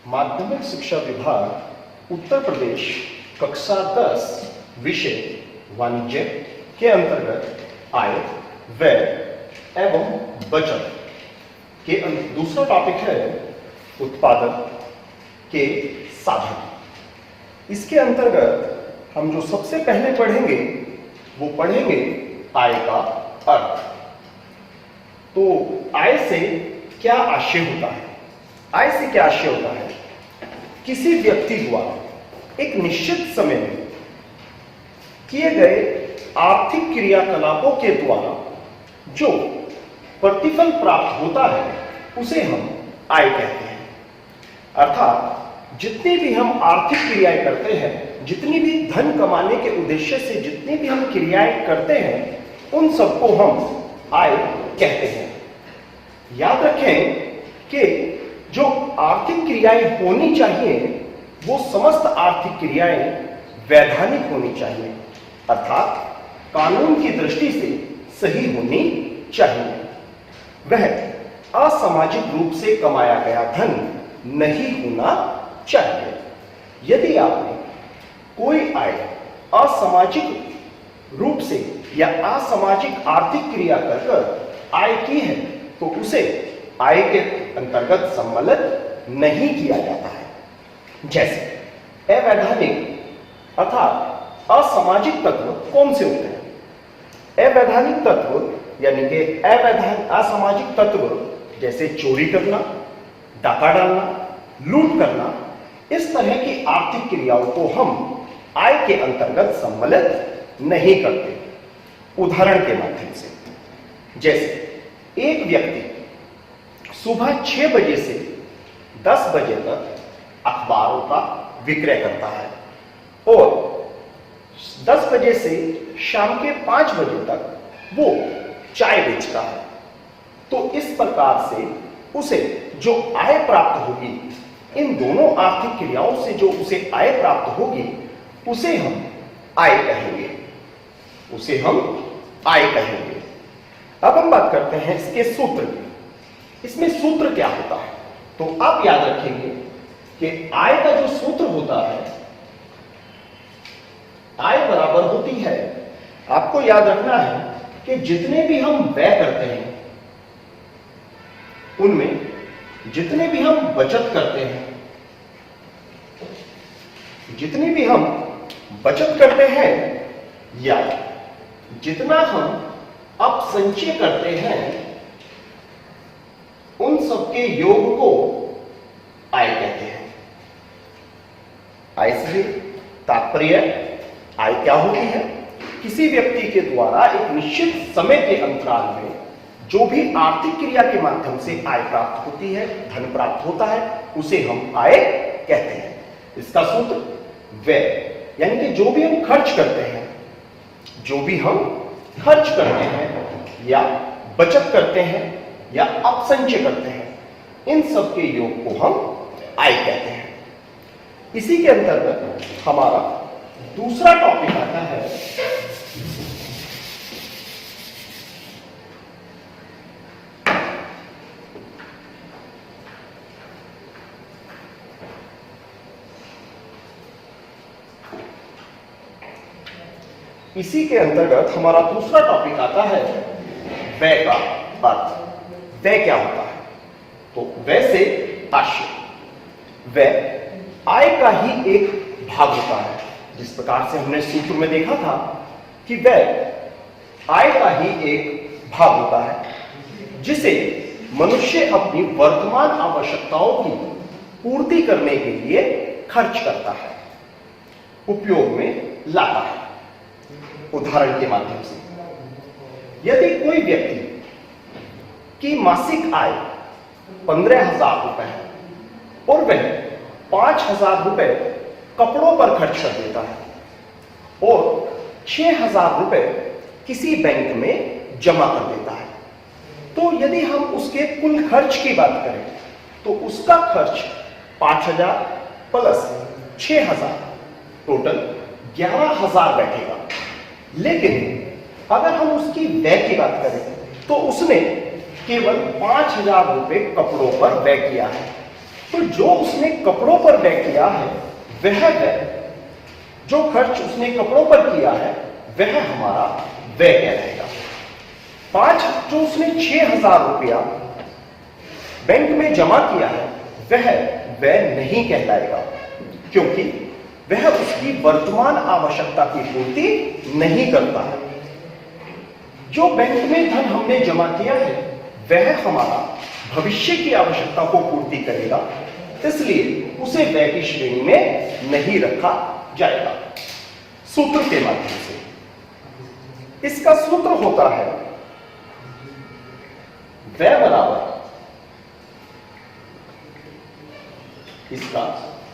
माध्यमिक शिक्षा विभाग उत्तर प्रदेश कक्षा 10 विषय वाणिज्य के अंतर्गत आय, व्यय एवं बचत के दूसरा टॉपिक है उत्पादन के साधन। इसके अंतर्गत हम जो सबसे पहले पढ़ेंगे वो पढ़ेंगे आय का अर्थ। तो आय से क्या आशय होता है? आय से क्या आशय होता है? किसी व्यक्ति द्वारा एक निश्चित समय में किए गए आर्थिक क्रियाकलापों के द्वारा जो प्रतिफल प्राप्त होता है उसे हम आय कहते हैं। अर्थात जितनी भी हम आर्थिक क्रियाएं करते हैं, जितनी भी धन कमाने के उद्देश्य से जितनी भी हम क्रियाएं करते हैं, उन सबको हम आय कहते हैं। याद रखें कि जो आर्थिक क्रियाएं होनी चाहिए वो समस्त आर्थिक क्रियाएं वैधानिक होनी चाहिए, अर्थात कानून की दृष्टि से सही होनी चाहिए। वह असामाजिक रूप से कमाया गया धन नहीं होना चाहिए। यदि आपने कोई आय असामाजिक रूप से या असामाजिक आर्थिक क्रिया कर आय की है तो उसे आय के अंतर्गत सम्मिलित नहीं किया जाता है। जैसे अवैधानिक अर्थात असामाजिक तत्व कौन से होते हैं? अवैधानिक तत्व यानी कि असामाजिक तत्व जैसे चोरी करना, डाका डालना, लूट करना, इस तरह की आर्थिक क्रियाओं को हम आय के अंतर्गत सम्मिलित नहीं करते। उदाहरण के माध्यम से, जैसे एक व्यक्ति सुबह 6 बजे से 10 बजे तक अखबारों का विक्रय करता है और 10 बजे से शाम के 5 बजे तक वो चाय बेचता है। तो इस प्रकार से उसे जो आय प्राप्त होगी, इन दोनों आर्थिक क्रियाओं से जो उसे आय प्राप्त होगी उसे हम आय कहेंगे, उसे हम आय कहेंगे। अब हम बात करते हैं इसके सूत्र की। इसमें सूत्र क्या होता है? तो आप याद रखेंगे कि आय का जो सूत्र होता है, आय बराबर होती है, आपको याद रखना है कि जितने भी हम व्यय करते हैं उनमें जितने भी हम बचत करते हैं, जितनी भी हम बचत करते हैं या जितना हम अपसंचय करते हैं, उन सबके योग को आय कहते हैं। आय से तात्पर्य आय क्या होती है? किसी व्यक्ति के द्वारा एक निश्चित समय के अंतराल में जो भी आर्थिक क्रिया के माध्यम से आय प्राप्त होती है, धन प्राप्त होता है, उसे हम आय कहते हैं। इसका सूत्र व्यय यानी कि जो भी हम खर्च करते हैं, जो भी हम खर्च करते हैं या बचत करते हैं या अपसंचय करते हैं, इन सब के योग को हम आय कहते हैं। इसी के अंतर्गत हमारा दूसरा टॉपिक आता है इसी के अंतर्गत हमारा दूसरा टॉपिक आता है व्यय का अर्थ। व्यय क्या होता है? तो व्यय से आशय, व्यय आय का ही एक भाग होता है। जिस प्रकार से हमने सूत्र में देखा था कि व्यय आय का ही एक भाग होता है जिसे मनुष्य अपनी वर्तमान आवश्यकताओं की पूर्ति करने के लिए खर्च करता है, उपयोग में लाता है। उदाहरण के माध्यम से, यदि कोई व्यक्ति की मासिक आय 15,000 रुपए है और वह 5,000 रुपए कपड़ों पर खर्च कर देता है और 6,000 रुपए किसी बैंक में जमा कर देता है, तो यदि हम उसके कुल खर्च की बात करें तो उसका खर्च 5,000 प्लस 6,000 टोटल 11,000 बैठेगा। लेकिन अगर हम उसकी व्यय की बात करें तो उसने केवल 5,000 रुपए कपड़ों पर व्यय किया है तो जो उसने कपड़ों पर व्यय किया है वह व्यय, जो खर्च उसने कपड़ों पर किया है वह हमारा व्यय कहलाएगा। 5 जो उसने 6,000 रुपया बैंक में जमा किया है वह व्यय नहीं कहलाएगा, क्योंकि वह उसकी वर्तमान आवश्यकता की पूर्ति नहीं करता है। जो बैंक में धन हमने जमा किया है वह हमारा भविष्य की आवश्यकता को पूर्ति करेगा, इसलिए उसे व्यय की श्रेणी में नहीं रखा जाएगा। सूत्र के माध्यम से इसका सूत्र होता है व्यय बराबर, इसका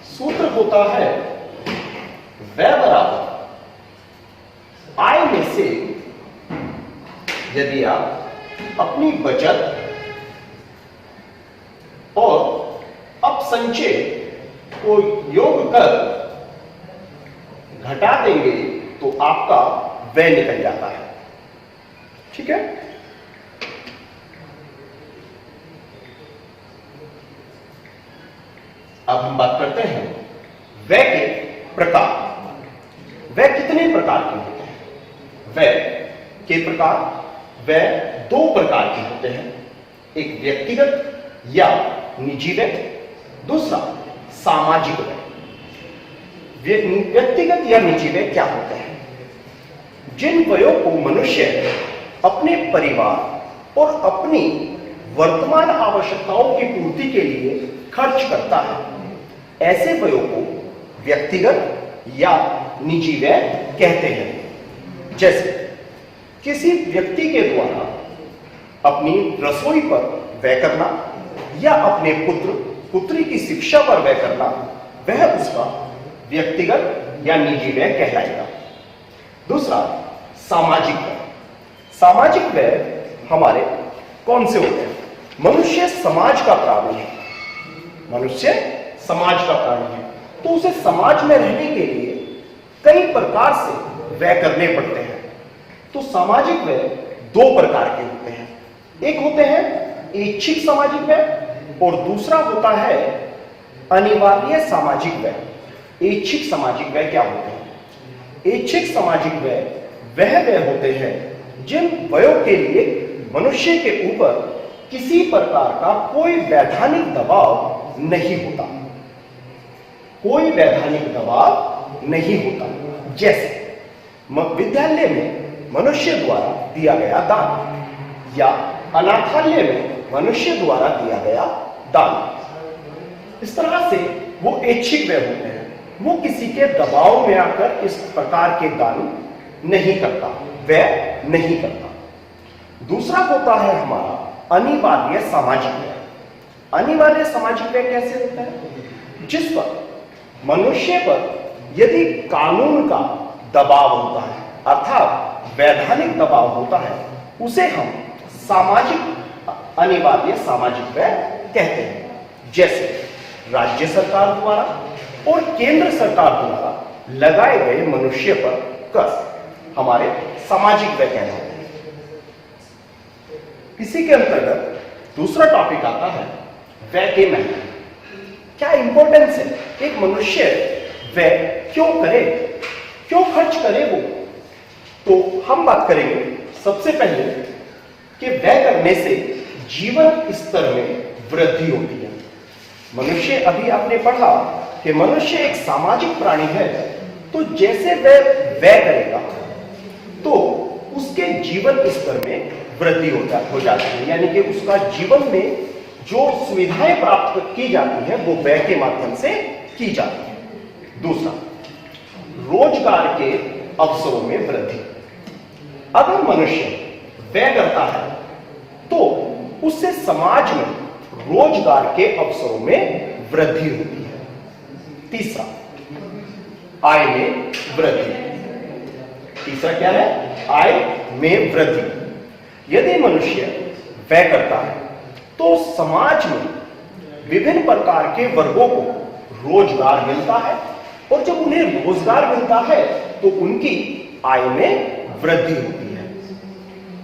सूत्र होता है व्यय बराबर आय में से यदि आप अपनी बचत और अपसंचय को योग कर घटा देंगे तो आपका व्यय निकल जाता है। ठीक है, अब हम बात करते हैं व्यय के प्रकार। व्यय कितने प्रकार के होते हैं? व्यय के प्रकार, व्यय 2 प्रकार के होते हैं, एक व्यक्तिगत या निजी व्यय, दूसरा सामाजिक व्यय। व्यक्तिगत या निजी व्यय क्या होते हैं? जिन व्ययों को मनुष्य अपने परिवार और अपनी वर्तमान आवश्यकताओं की पूर्ति के लिए खर्च करता है, ऐसे व्ययों को व्यक्तिगत या निजी व्यय कहते हैं। जैसे किसी व्यक्ति के द्वारा अपनी रसोई पर व्यय करना या अपने पुत्र पुत्री की शिक्षा पर व्यय करना, वह उसका व्यक्तिगत या निजी व्यय कहलाएगा। दूसरा सामाजिक व्यय। सामाजिक व्यय हमारे कौन से होते हैं? मनुष्य समाज का प्राणी है, मनुष्य समाज का प्राणी है, तो उसे समाज में रहने के लिए कई प्रकार से व्यय करने पड़ते हैं। तो सामाजिक व्यय 2 प्रकार के होते हैं, एक होते हैं ऐच्छिक सामाजिक व्यय और दूसरा होता है अनिवार्य सामाजिक व्यय। ऐच्छिक सामाजिक व्यय क्या होते हैं? ऐच्छिक सामाजिक व्यय वह व्यय होते हैं जिन व्ययों के लिए मनुष्य के ऊपर किसी प्रकार का कोई वैधानिक दबाव नहीं होता, कोई वैधानिक दबाव नहीं होता। जैसे विद्यालय में मनुष्य द्वारा दिया गया दान या अनाथालय में मनुष्य द्वारा दिया गया दान। इस तरह से वो ऐच्छिक व्यय होते हैं, वो किसी के दबाव में आकर इस प्रकार के दान नहीं करता, व्यय नहीं करता। दूसरा होता है हमारा अनिवार्य सामाजिक व्यय। अनिवार्य सामाजिक व्यय कैसे होता है? जिस पर मनुष्य पर यदि कानून का दबाव होता है, अर्थात वैधानिक दबाव होता है, उसे हम सामाजिक अनिवार्य सामाजिक व्यय कहते हैं। जैसे राज्य सरकार द्वारा और केंद्र सरकार द्वारा लगाए गए मनुष्य पर कर हमारे सामाजिक व्यय कहलाते हैं। इसी के अंतर्गत दूसरा टॉपिक आता है व्यय के महत्व। क्या इंपॉर्टेंस है? एक मनुष्य व्यय क्यों करे, क्यों खर्च करे वो? तो हम बात करेंगे सबसे पहले कि व्यय करने से जीवन स्तर में वृद्धि होती है। मनुष्य, अभी आपने पढ़ा कि मनुष्य एक सामाजिक प्राणी है, तो जैसे वह व्यय करेगा तो उसके जीवन स्तर में वृद्धि हो जाती है, यानी कि उसका जीवन में जो सुविधाएं प्राप्त की जाती है वो व्यय के माध्यम से की जाती है। दूसरा, रोजगार के अवसरों में वृद्धि। अगर मनुष्य व्यय करता है तो उससे समाज में रोजगार के अवसरों में वृद्धि होती है। तीसरा, आय में वृद्धि। तीसरा क्या है? आय में वृद्धि। यदि मनुष्य व्यय करता है तो समाज में विभिन्न प्रकार के वर्गों को रोजगार मिलता है, और जब उन्हें रोजगार मिलता है तो उनकी आय में वृद्धि होती है।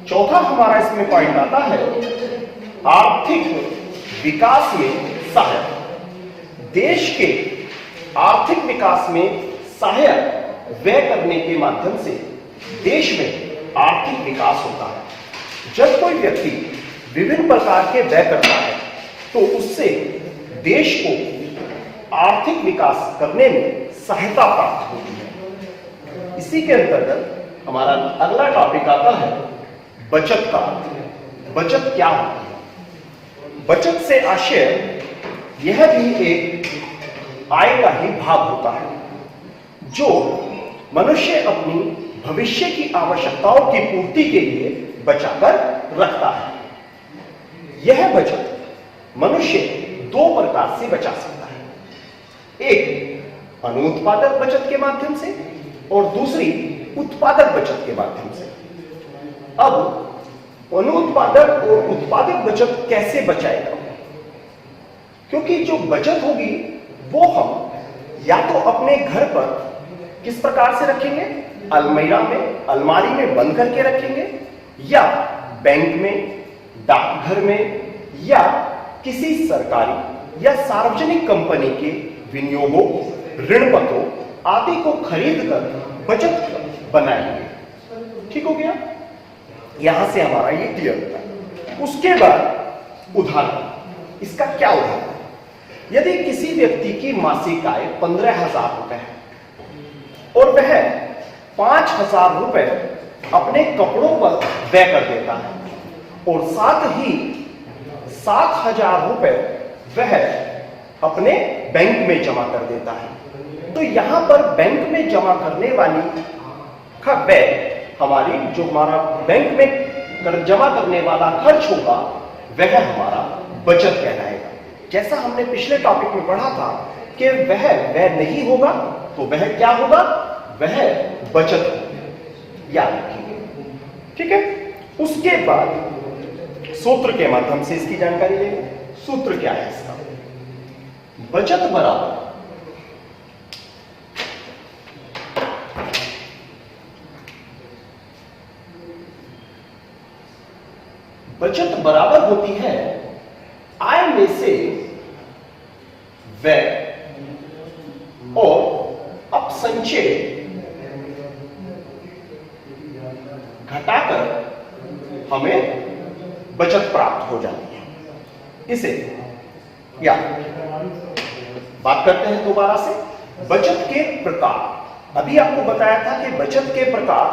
चौथा हमारा इसमें पॉइंट आता है आर्थिक विकास में सहायता। देश के आर्थिक विकास में सहायक व्यय करने के माध्यम से देश में आर्थिक विकास होता है। जब कोई व्यक्ति विभिन्न प्रकार के व्यय करता है तो उससे देश को आर्थिक विकास करने में सहायता प्राप्त होती है। इसी के अंतर्गत हमारा अगला टॉपिक आता है बचत का। बचत क्या होती है? बचत से आशय यह भी एक आय का ही भाग होता है जो मनुष्य अपनी भविष्य की आवश्यकताओं की पूर्ति के लिए बचाकर रखता है। यह बचत मनुष्य दो प्रकार से बचा सकता है, एक अनुत्पादक बचत के माध्यम से और दूसरी उत्पादक बचत के माध्यम से। अब अनुत्पादक और उत्पादक बचत कैसे बचाएगा? क्योंकि जो बचत होगी वो हम या तो अपने घर पर किस प्रकार से रखेंगे, अलमीरा में, अलमारी में बंद करके रखेंगे, या बैंक में, डाकघर में, या किसी सरकारी या सार्वजनिक कंपनी के विनियोगों, ऋण पत्रों आदि को खरीद कर बचत बनाएंगे। ठीक हो गया? यहां से हमारा ये क्लियर होता है। उसके बाद उदाहरण, इसका क्या उदाहरण? यदि किसी व्यक्ति की मासिक आय 15,000 रुपए है और वह 5,000 रुपए अपने कपड़ों पर व्यय कर देता है और साथ ही 7,000 रुपए वह अपने बैंक में जमा कर देता है, तो यहां पर बैंक में जमा करने वाली का व्यय हमारी जो हमारा बैंक में जमा करने वाला खर्च होगा वह हमारा बचत कहलाएगा। जैसा हमने पिछले टॉपिक में पढ़ा था कि वह नहीं होगा तो वह क्या होगा? वह बचत होगी, याद रखिए। ठीक है? उसके बाद सूत्र के माध्यम से इसकी जानकारी लेंगे। सूत्र क्या है इसका? बचत बराबर होती है आय में से व्यय और अपसंचय घटाकर हमें बचत प्राप्त हो जाती है। इसे या बात करते हैं दोबारा से। बचत के प्रकार, अभी आपको बताया था कि बचत के प्रकार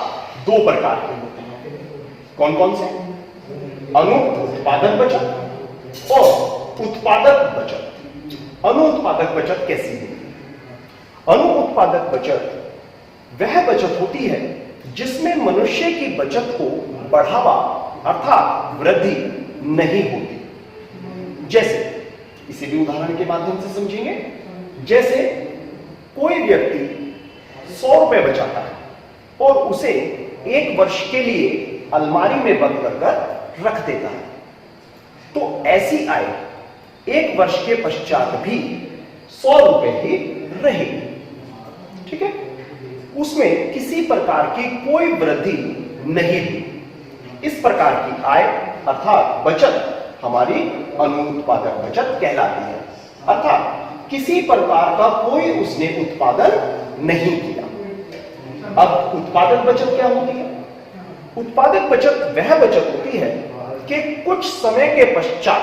दो प्रकार के होते हैं। कौन कौन से? अनुत्पादक बचत और उत्पादक बचत। अनुत्पादक बचत कैसी है? अनुत्पादक बचत वह बचत होती है जिसमें मनुष्य की बचत को बढ़ावा अर्थात वृद्धि नहीं होती। जैसे, इसे भी उदाहरण के माध्यम से समझेंगे। जैसे कोई व्यक्ति 100 रुपए बचाता है और उसे 1 वर्ष के लिए अलमारी में बंद कर रख देता है, तो ऐसी आय 1 वर्ष के पश्चात भी 100 रुपए ही रहेगी। ठीक है? उसमें किसी प्रकार की कोई वृद्धि नहीं हुई। इस प्रकार की आय अर्थात बचत हमारी अनुत्पादक बचत कहलाती है, अर्थात किसी प्रकार का कोई उसने उत्पादन नहीं किया। अब उत्पादक बचत क्या होती है? उत्पादक बचत वह बचत होती है कि कुछ समय के पश्चात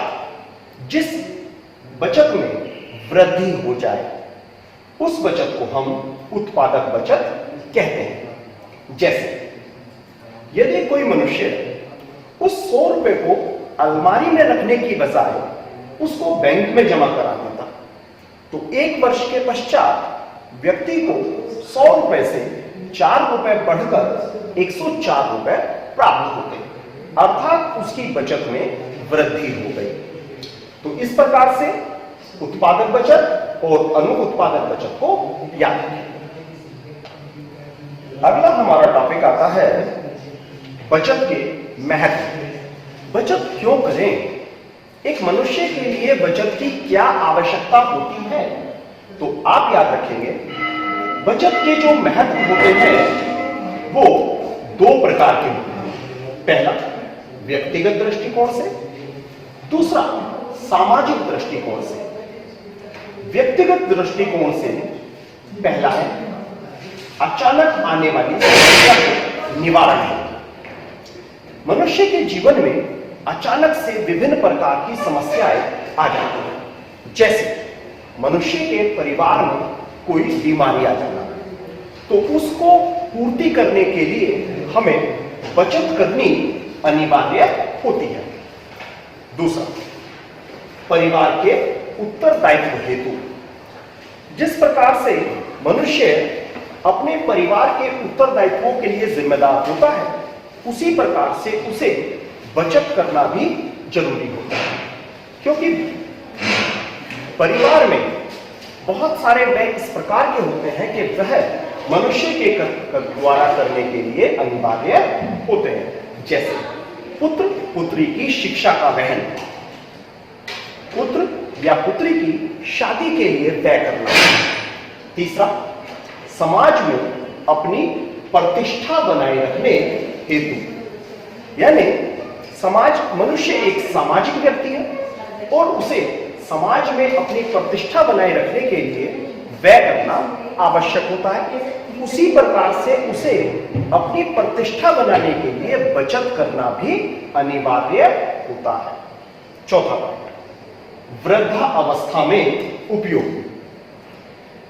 जिस बचत में वृद्धि हो जाए उस बचत को हम उत्पादक बचत कहते हैं। जैसे यदि कोई मनुष्य उस 100 रुपए को अलमारी में रखने की बजाय उसको बैंक में जमा करा देता, तो 1 वर्ष के पश्चात व्यक्ति को 100 रुपए से 4 रुपए बढ़कर 104 रुपए प्राप्त होते, अर्थात उसकी बचत में वृद्धि हो गई। तो इस प्रकार से उत्पादक बचत और अनुत्पादक बचत को याद रखें। अगला हमारा टॉपिक आता है बचत के महत्व। बचत क्यों करें? एक मनुष्य के लिए बचत की क्या आवश्यकता होती है? तो आप याद रखेंगे बचत के जो महत्व होते हैं वो 2 प्रकार के होते हैं। पहला व्यक्तिगत दृष्टिकोण से, दूसरा सामाजिक दृष्टिकोण से। व्यक्तिगत दृष्टिकोण से पहला है अचानक आने वाली समस्या के निवारण है। मनुष्य के जीवन में अचानक से विभिन्न प्रकार की समस्याएं आ जाती हैं। जैसे मनुष्य के परिवार में कोई बीमारी आ जाना, तो उसको पूर्ति करने के लिए हमें बचत करनी अनिवार्य होती है। दूसरा, परिवार के उत्तरदायित्व हेतु, जिस प्रकार से मनुष्य अपने परिवार के उत्तरदायित्वों के लिए जिम्मेदार होता है, उसी प्रकार से उसे बचत करना भी जरूरी होता है। क्योंकि परिवार में बहुत सारे व्यय इस प्रकार के होते हैं कि वह मनुष्य के द्वारा करने के लिए अनिवार्य होते हैं। जैसे पुत्र पुत्री की शिक्षा का वहन, पुत्र या पुत्री की शादी के लिए व्यय करना। तीसरा, समाज में अपनी प्रतिष्ठा बनाए रखने हेतु, यानी मनुष्य एक सामाजिक व्यक्ति है और उसे समाज में अपनी प्रतिष्ठा बनाए रखने के लिए व्यय करना आवश्यक होता है। उसी प्रकार से उसे अपनी प्रतिष्ठा बनाने के लिए बचत करना भी अनिवार्य होता है। चौथा पॉइंट, वृद्धावस्था में उपयोग।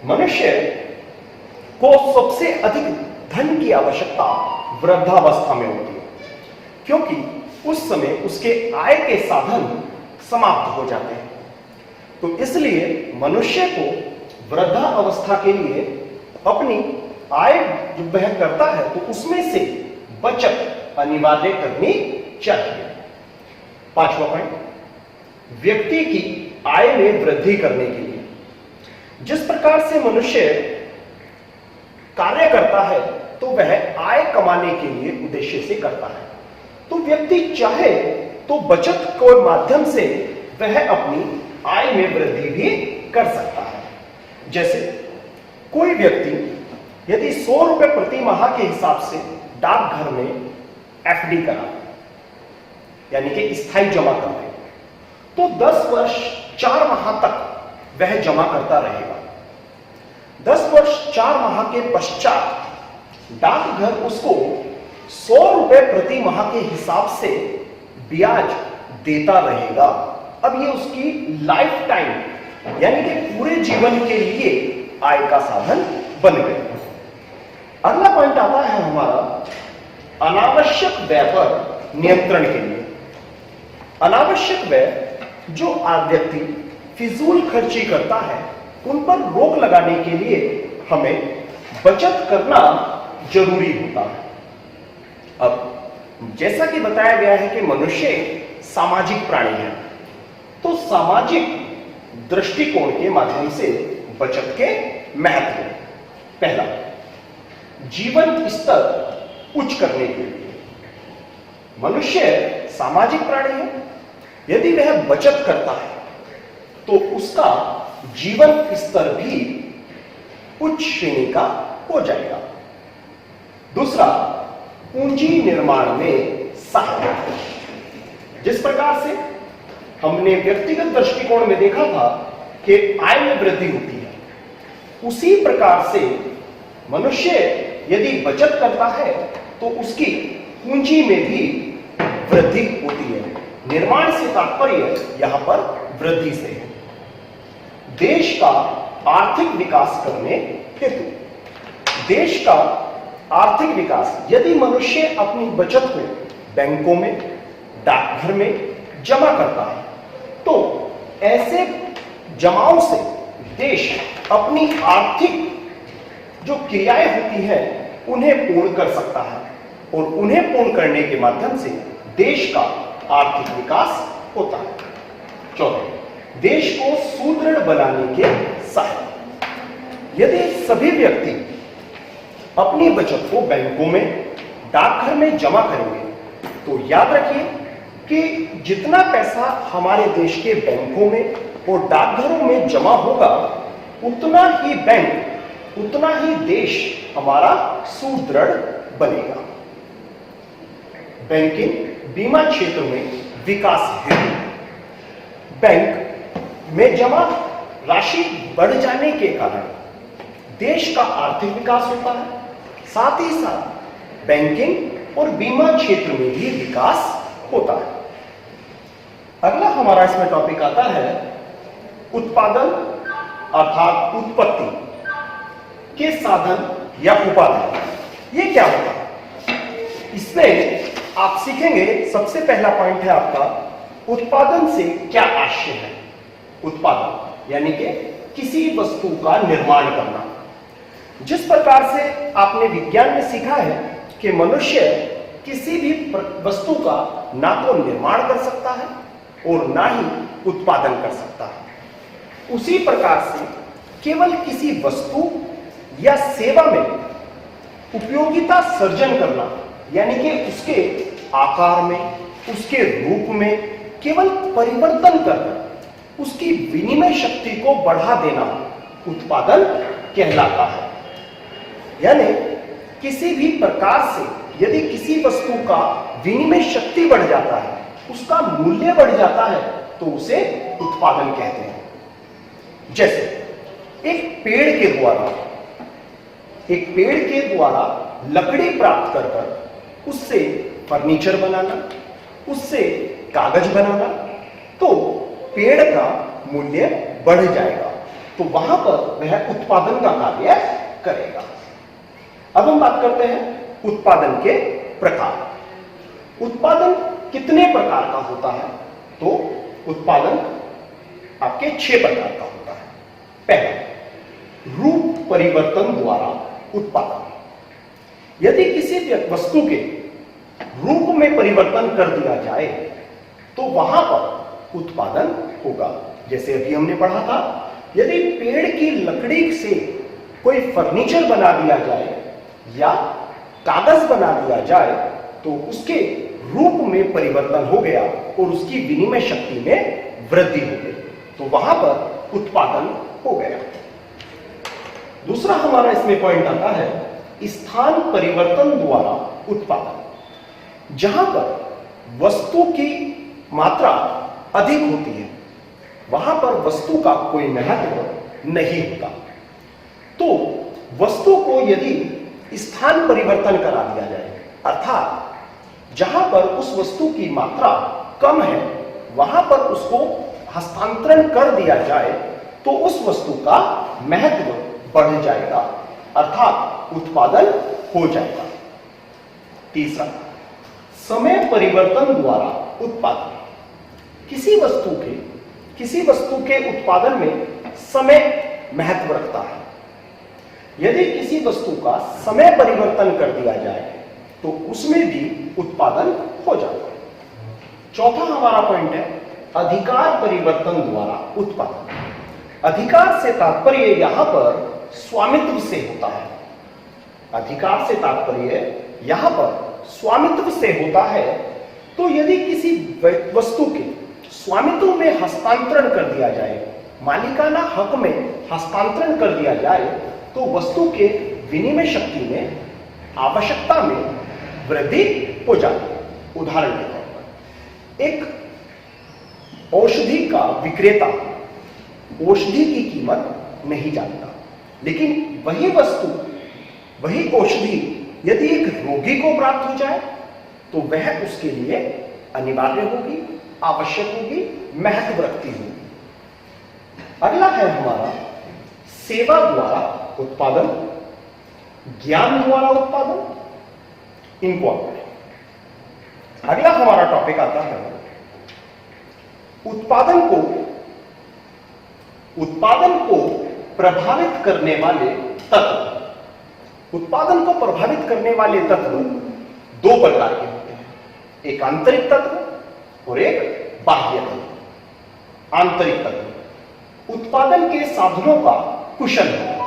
मनुष्य को सबसे अधिक धन की आवश्यकता वृद्धावस्था में होती है, क्योंकि उस समय उसके आय के साधन समाप्त हो जाते हैं। तो इसलिए मनुष्य को वृद्धावस्था के लिए अपनी आय जो वह करता है तो उसमें से बचत अनिवार्य करनी चाहिए। पांचवा पॉइंट, व्यक्ति की आय में वृद्धि करने के लिए, जिस प्रकार से मनुष्य कार्य करता है तो वह आय कमाने के लिए उद्देश्य से करता है। तो व्यक्ति चाहे तो बचत के माध्यम से वह अपनी आय में वृद्धि भी कर सकता है। जैसे कोई व्यक्ति यदि 100 रुपए प्रति माह के हिसाब से डाकघर में एफडी करा, यानी कि स्थायी जमा करते, तो 10 वर्ष 4 माह तक वह जमा करता रहेगा। 10 वर्ष 4 माह के पश्चात डाकघर उसको 100 रुपए प्रति माह के हिसाब से ब्याज देता रहेगा। अब ये उसकी लाइफ टाइम, यानी कि पूरे जीवन के लिए आय का साधन बन गया। अगला पॉइंट आता है हमारा अनावश्यक व्यय पर नियंत्रण के लिए। अनावश्यक व्यय जो व्यक्ति फिजूल खर्ची करता है, उन पर रोक लगाने के लिए हमें बचत करना जरूरी होता है। अब जैसा कि बताया गया है कि मनुष्य सामाजिक प्राणी है, तो सामाजिक दृष्टिकोण के माध्यम से बचत के महत्व। पहला, जीवन स्तर उच्च करने के लिए। मनुष्य सामाजिक प्राणी है, यदि वह बचत करता है तो उसका जीवन स्तर भी उच्च श्रेणी का हो जाएगा। दूसरा, पूंजी निर्माण में सहायता। जिस प्रकार से हमने व्यक्तिगत दृष्टिकोण में देखा था कि आय में वृद्धि होती है, उसी प्रकार से मनुष्य यदि बचत करता है तो उसकी पूंजी में भी वृद्धि होती है। निर्माण से तात्पर्य यहां पर वृद्धि से है। देश का आर्थिक विकास करने हेतु, देश का आर्थिक विकास, यदि मनुष्य अपनी बचत को बैंकों में, डाकघर में जमा करता है, तो ऐसे जमाओं से देश अपनी आर्थिक जो क्रियाएं होती हैं उन्हें पूर्ण कर सकता है, और उन्हें पूर्ण करने के माध्यम से देश का आर्थिक विकास होता है। चौथे, देश को सुदृढ़ बनाने के सहायक। यदि सभी व्यक्ति अपनी बचत को बैंकों में, डाकघर में जमा करेंगे, तो याद रखिए कि जितना पैसा हमारे देश के बैंकों में और डाकघरों में जमा होगा, उतना ही बैंक, उतना ही देश हमारा सुदृढ़ बनेगा। बैंकिंग, बीमा क्षेत्र में विकास हेतु बैंक में जमा राशि बढ़ जाने के कारण देश का आर्थिक विकास होता है, साथ ही साथ बैंकिंग और बीमा क्षेत्र में भी विकास होता है। अगला हमारा इसमें टॉपिक आता है उत्पादन अर्थात उत्पत्ति के साधन या उपादान। ये क्या होता है? इसमें आप सीखेंगे, सबसे पहला पॉइंट है आपका उत्पादन से क्या आशय है। उत्पादन यानी कि किसी वस्तु का निर्माण करना। जिस प्रकार से आपने विज्ञान में सीखा है कि मनुष्य किसी भी वस्तु का ना तो निर्माण कर सकता है और ना ही उत्पादन कर सकता है, उसी प्रकार से केवल किसी वस्तु या सेवा में उपयोगिता सर्जन करना यानी कि उसके आकार में, उसके रूप में केवल परिवर्तन करना, उसकी विनिमय शक्ति को बढ़ा देना उत्पादन कहलाता है। यानी किसी भी प्रकार से यदि किसी वस्तु का विनिमय शक्ति बढ़ जाता है, उसका मूल्य बढ़ जाता है, तो उसे उत्पादन कहते हैं। जैसे एक पेड़ के द्वारा लकड़ी प्राप्त कर उससे फर्नीचर बनाना, उससे कागज बनाना, तो पेड़ का मूल्य बढ़ जाएगा, तो वहां पर वह उत्पादन का कार्य करेगा। अब हम बात करते हैं उत्पादन के प्रकार। उत्पादन कितने प्रकार का होता है? तो उत्पादन आपके 6 प्रकार का होता है। पहला, रूप परिवर्तन द्वारा उत्पादन। यदि किसी वस्तु के रूप में परिवर्तन कर दिया जाए तो वहां पर उत्पादन होगा। जैसे अभी हमने पढ़ा था, यदि पेड़ की लकड़ी से कोई फर्नीचर बना दिया जाए या कागज बना दिया जाए तो उसके रूप में परिवर्तन हो गया और उसकी विनिमय शक्ति में वृद्धि हो गई, तो वहां पर उत्पादन हो गया। दूसरा हमारा इसमें पॉइंट आता है स्थान परिवर्तन द्वारा उत्पादन। जहां पर वस्तु की मात्रा अधिक होती है वहां पर वस्तु का कोई महत्व नहीं होता, तो वस्तु को यदि स्थान परिवर्तन करा दिया जाए, अर्थात जहां पर उस वस्तु की मात्रा कम है वहां पर उसको हस्तांतरण कर दिया जाए, तो उस वस्तु का महत्व बढ़ जाएगा, अर्थात उत्पादन हो जाएगा। तीसरा, समय परिवर्तन द्वारा उत्पादन। किसी वस्तु के उत्पादन में समय महत्व रखता है। यदि किसी वस्तु का समय परिवर्तन कर दिया जाए तो उसमें भी उत्पादन हो जाता है। चौथा हमारा पॉइंट है अधिकार परिवर्तन द्वारा उत्पादन। अधिकार से तात्पर्य यहां पर स्वामित्व से होता है। अधिकार से तात्पर्य यहां पर स्वामित्व से होता है। तो यदि किसी वस्तु के स्वामित्व में हस्तांतरण कर दिया जाए, मालिकाना हक में हस्तांतरण कर दिया जाए, तो वस्तु के विनिमय शक्ति में, आवश्यकता में वृद्धि हो जाती है। उदाहरण के तौर पर एक औषधि का विक्रेता औषधि की कीमत नहीं जानता, लेकिन वही वस्तु, वही औषधि यदि एक रोगी को प्राप्त हो जाए तो वह उसके लिए अनिवार्य होगी, आवश्यक होगी, महत्व रखती होगी। अगला है हमारा सेवा द्वारा उत्पादन, ज्ञान द्वारा उत्पादन, इंपॉर्टेंट। अगला हमारा टॉपिक आता है उत्पादन को प्रभावित करने वाले तत्व। उत्पादन को प्रभावित करने वाले तत्व 2 प्रकार के होते हैं, एक आंतरिक तत्व और एक बाह्य तत्व। आंतरिक तत्व उत्पादन के साधनों का कुशल है।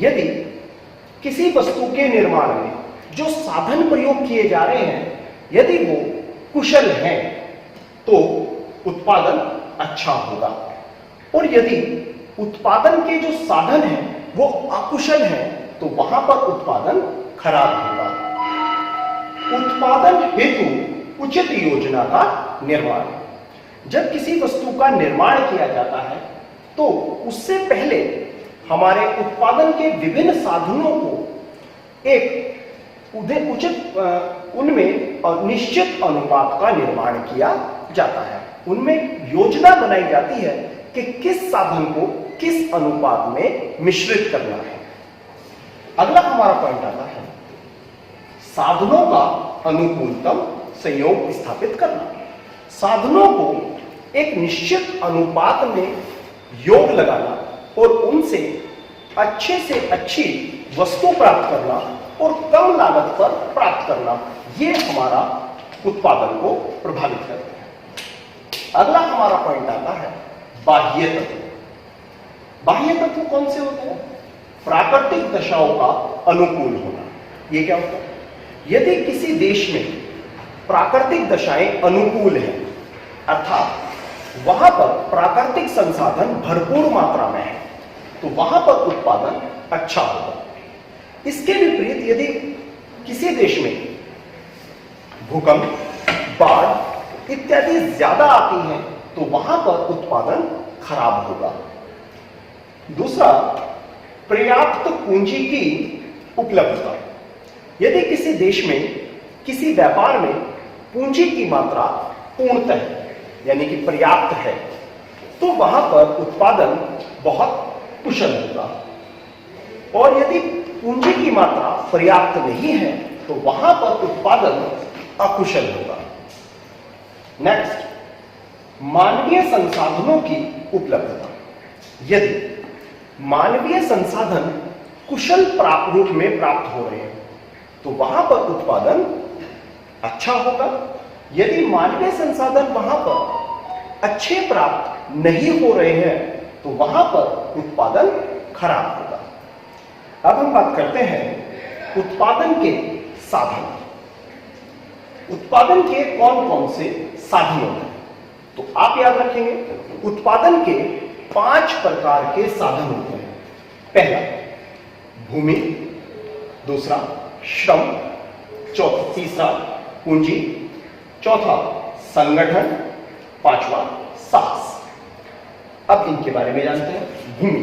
यदि किसी वस्तु के निर्माण में जो साधन प्रयोग किए जा रहे हैं यदि वो कुशल हैं तो उत्पादन अच्छा होगा, और यदि उत्पादन के जो साधन हैं वो अकुशल हैं तो वहां पर उत्पादन खराब होगा। उत्पादन हेतु उचित योजना का निर्माण। जब किसी वस्तु का निर्माण किया जाता है तो उससे पहले हमारे उत्पादन के विभिन्न साधनों को एक उचित उनमें निश्चित अनुपात का निर्माण किया जाता है। उनमें योजना बनाई जाती है कि किस साधन को किस अनुपात में मिश्रित करना है। अगला हमारा पॉइंट आता है साधनों का अनुकूलतम संयोग स्थापित करना। साधनों को एक निश्चित अनुपात में योग लगाना और उनसे अच्छे से अच्छी वस्तु प्राप्त करना और कम लागत पर प्राप्त करना, ये हमारा उत्पादन को प्रभावित करते हैं। अगला हमारा पॉइंट आता है बाह्य तत्व। बाह्य तत्व कौन से होते हैं? प्राकृतिक दशाओं का अनुकूल होना। ये क्या होता है? यदि किसी देश में प्राकृतिक दशाएं अनुकूल हैं, अर्थात वहां पर प्राकृतिक संसाधन भरपूर मात्रा में है, तो वहां पर उत्पादन अच्छा होगा। इसके विपरीत यदि किसी देश में भूकंप, बाढ़ इत्यादि ज्यादा आती हैं, तो वहां पर उत्पादन खराब होगा। दूसरा, पर्याप्त पूंजी की उपलब्धता। यदि किसी देश में किसी व्यापार में पूंजी की मात्रा पूर्णतः यानी कि पर्याप्त है, तो वहां पर उत्पादन बहुत कुशल होगा। और यदि पूंजी की मात्रा पर्याप्त नहीं है, तो वहां पर उत्पादन अकुशल होगा। नेक्स्ट, मानवीय संसाधनों की उपलब्धता। यदि मानवीय संसाधन कुशल रूप में प्राप्त हो रहे हैं, तो वहां पर उत्पादन अच्छा होगा। यदि मानवीय संसाधन वहां पर अच्छे प्राप्त नहीं हो रहे हैं, तो वहां पर उत्पादन खराब होगा। अब हम बात करते हैं उत्पादन के साधन। उत्पादन के कौन कौन से साधन होते हैं? तो आप याद रखेंगे, उत्पादन के 5 प्रकार के साधन होते हैं। पहला भूमि, दूसरा श्रम, तीसरा पूंजी, चौथा संगठन, पांचवा साहस। अब इनके बारे में जानते हैं। भूमि,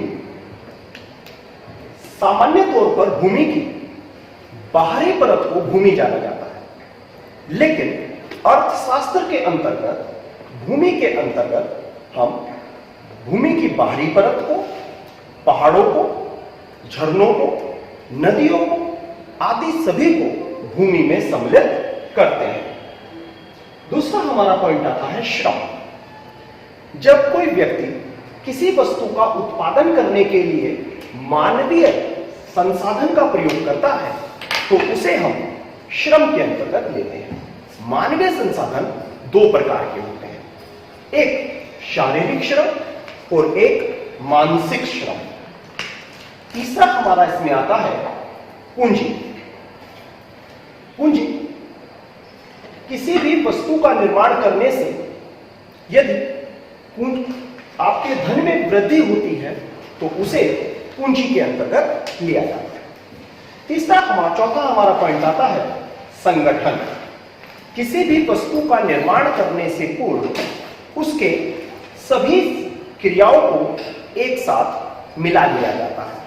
सामान्य तौर पर भूमि की बाहरी परत को भूमि जाना जाता है, लेकिन अर्थशास्त्र के अंतर्गत भूमि के अंतर्गत हम भूमि की बाहरी परत को, पहाड़ों को, झरनों को, नदियों को आदि सभी को भूमि में सम्मिलित करते हैं। दूसरा हमारा पॉइंट आता है श्रम। जब कोई व्यक्ति किसी वस्तु का उत्पादन करने के लिए मानवीय संसाधन का प्रयोग करता है, तो उसे हम श्रम के अंतर्गत लेते हैं। मानवीय संसाधन 2 प्रकार के होते हैं, एक शारीरिक श्रम और एक मानसिक श्रम। तीसरा हमारा इसमें आता है पूंजी। पूंजी किसी भी वस्तु का निर्माण करने से यदि आपके धन में वृद्धि होती है, तो उसे पूंजी के अंतर्गत लिया जाता है। चौथा हमारा पॉइंट आता है संगठन। किसी भी वस्तु का निर्माण करने से पूर्व उसके सभी क्रियाओं को एक साथ मिला लिया जाता है,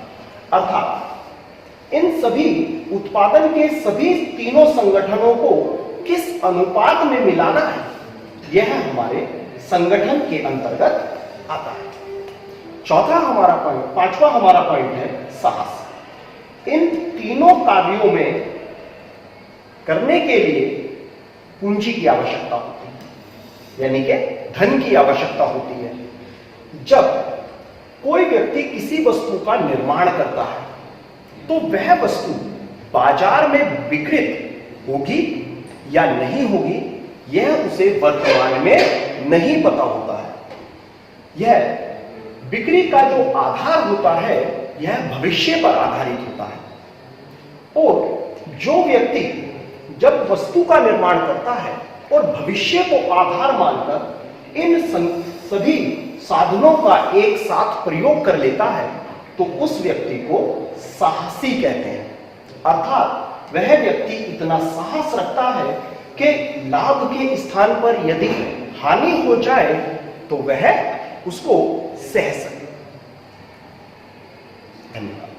अर्थात इन सभी उत्पादन के सभी तीनों संगठनों को किस अनुपात में मिलाना है, यह हमारे संगठन के अंतर्गत आता है। पांचवा हमारा पॉइंट है साहस। इन तीनों कार्यों में करने के लिए पूंजी की आवश्यकता होती है, यानी कि धन की आवश्यकता होती है। जब कोई व्यक्ति किसी वस्तु का निर्माण करता है, तो वह वस्तु बाजार में विक्रय होगी या नहीं होगी, यह उसे वर्तमान में नहीं पता होता है। यह बिक्री का जो आधार होता है, यह भविष्य पर आधारित होता है। और जो व्यक्ति जब वस्तु का निर्माण करता है और भविष्य को आधार मानकर इन सभी साधनों का एक साथ प्रयोग कर लेता है, तो उस व्यक्ति को साहसी कहते हैं। अर्थात वह व्यक्ति इतना साहस रखता है कि लाभ के स्थान पर यदि हानि हो जाए, तो वह उसको सह सके। धन्यवाद।